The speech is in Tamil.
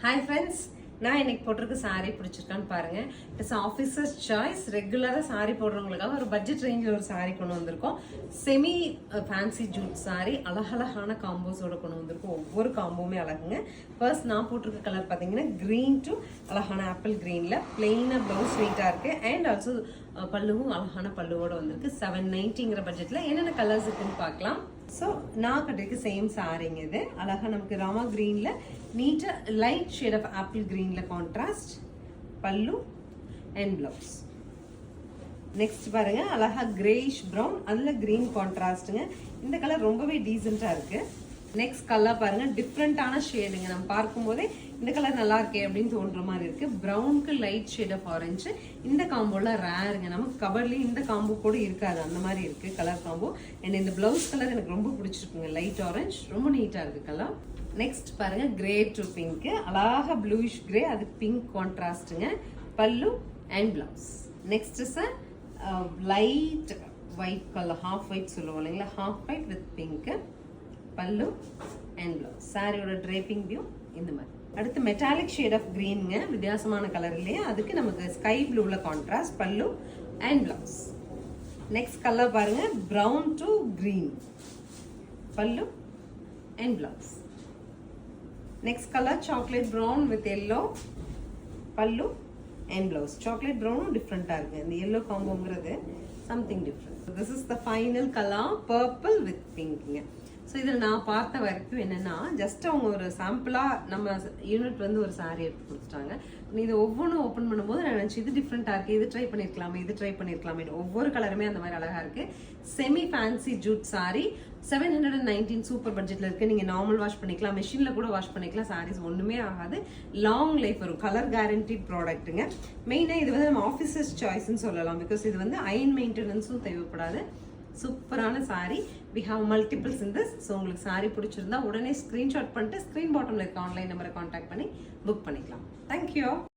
Hi friends, நான் இன்னைக்கு போட்டிருக்க saree பிடிச்சிருக்கான்னு பாருங்க. It's officers choice. ரெகுலரா saree போடுறவங்களுக்காக ஒரு பட்ஜெட் ரேஞ்சில் ஒரு saree கொண்டு வந்திருக்கோம். செமி ஃபேன்சி ஜூட் saree அழகழகான காம்போஸோட கொண்டு வந்திருக்கோம். ஒவ்வொரு காம்போவுமே அழகுங்க. ஃபர்ஸ்ட் நான் போட்டிருக்க கலர் பார்த்தீங்கன்னா கிரீன் டு அழகான ஆப்பிள் கிரீன்ல பிளெயினாக ப்ளவுஸ் வெயிட்டாக இருக்கு அண்ட் ஆல்சோ பல்லுவும் அழகான பல்லுவோட வந்திருக்கு. 790ங்கிற பட்ஜெட்ல என்னென்ன கலர்ஸ் இருக்குன்னு பார்க்கலாம். ஸோ நான் கட்டிருக்கு சேம் சாரிங்க. இது அழகாக நமக்கு ராமா கிரீனில் நீட்டாக லைட் ஷேட் ஆஃப் ஆப்பிள் கிரீனில் கான்ட்ராஸ்ட் பல்லு அண்ட் ப்ளவுஸ். நெக்ஸ்ட் பாருங்க அழகா கிரேஷ் ப்ரௌன் அதில் கிரீன் கான்ட்ராஸ்ட்டுங்க. இந்த கலர் ரொம்பவே டீசெண்டாக இருக்கு. நெக்ஸ்ட் கலர் பாருங்க டிஃப்ரெண்டான ஷேடுங்க. நம்ம பார்க்கும் போதே இந்த கலர் நல்லா இருக்கே அப்படின்னு தோன்ற மாதிரி இருக்கு. ப்ரௌனுக்கு லைட் ஷேட் ஆஃப் ஆரஞ்சு. இந்த காம்போல ரேருங்க. நமக்கு கபர்லயும் இந்த காம்போ கூட இருக்காது, அந்த மாதிரி இருக்கு கலர் காம்போ. அண்ட் இந்த பிளவுஸ் கலர் எனக்கு ரொம்ப பிடிச்சிருக்குங்க. லைட் ஆரஞ்சு ரொம்ப நீட்டா இருக்கு கலர். நெக்ஸ்ட் பாருங்க கிரே டு பிங்க். அழகா ப்ளூயிஷ் கிரே, அது பிங்க் கான்ட்ராஸ்ட்டுங்க. பல்லு and blouse. Next is light white colour, half white சொல்லுவோம் இல்லைங்களா, ஹாஃப் ஒயிட் வித் பிங்க் பல்லு அண்ட் பிளவுஸ். சாரியோட ட்ரேப்பிங் வியூ இந்த மாதிரி. அடுத்து மெட்டாலிக் ஷேட் ஆஃப் கிரீனுங்க, வித்தியாசமான கலர் இல்லையா, அதுக்கு நமக்கு ஸ்கை ப்ளூல கான்ட்ராஸ்ட் பல்லு அண்ட் பிளவுஸ். நெக்ஸ்ட் கலர் பாருங்க brown to green pallu and blouse. Next colour chocolate brown with yellow pallu and blouse. Chocolate ப்ரௌனும் டிஃப்ரெண்டா இருக்கு. இந்த எல்லோ காம்போங்கிறது something different. This is the final colour purple with பிங்க்ங்க. ஸோ இதில் நான் பார்த்த வரைக்கும் என்னென்னா ஜஸ்ட் அவங்க ஒரு சாம்பிளாக நம்ம யூனிட் வந்து ஒரு சாரீ எடுத்து கொடுத்துட்டாங்க. இதை ஒவ்வொன்றும் ஓப்பன் பண்ணும்போது நான் நினச்சி இது டிஃப்ரெண்ட்டாக இருக்குது, இது ட்ரை பண்ணியிருக்கலாமே. ஒவ்வொரு கலருமே அந்த மாதிரி அழகாக இருக்குது. Semi fancy jute sari 719 super பட்ஜெட்டில் இருக்குது. நீங்கள் நார்மல் வாஷ் பண்ணிக்கலாம், மெஷினில் கூட வாஷ் பண்ணிக்கலாம். சாரீஸ் ஒன்றுமே ஆகாது, லாங் லைஃப் வரும். கலர் கேரண்டிட் ப்ராடக்ட்டுங்க. மெயினாக இது வந்து நம்ம ஆஃபீஸர்ஸ் சாய்ஸ்ன்னு சொல்லலாம். பிகாஸ் இது வந்து அயன் மெயின்டெனன்ஸும் தேவைப்படாது. சூப்பரான sari. We have multiples in this. So உங்களுக்கு சாரி பிடிச்சிருந்தா உடனே ஸ்க்ரீன்ஷாட் பண்ணிட்டு ஸ்க்ரீன் பாட்டமில் இருக்க ஆன்லைன் நம்பரை கான்டாக்ட் பண்ணி புக் பண்ணிக்கலாம். தேங்க்யூ.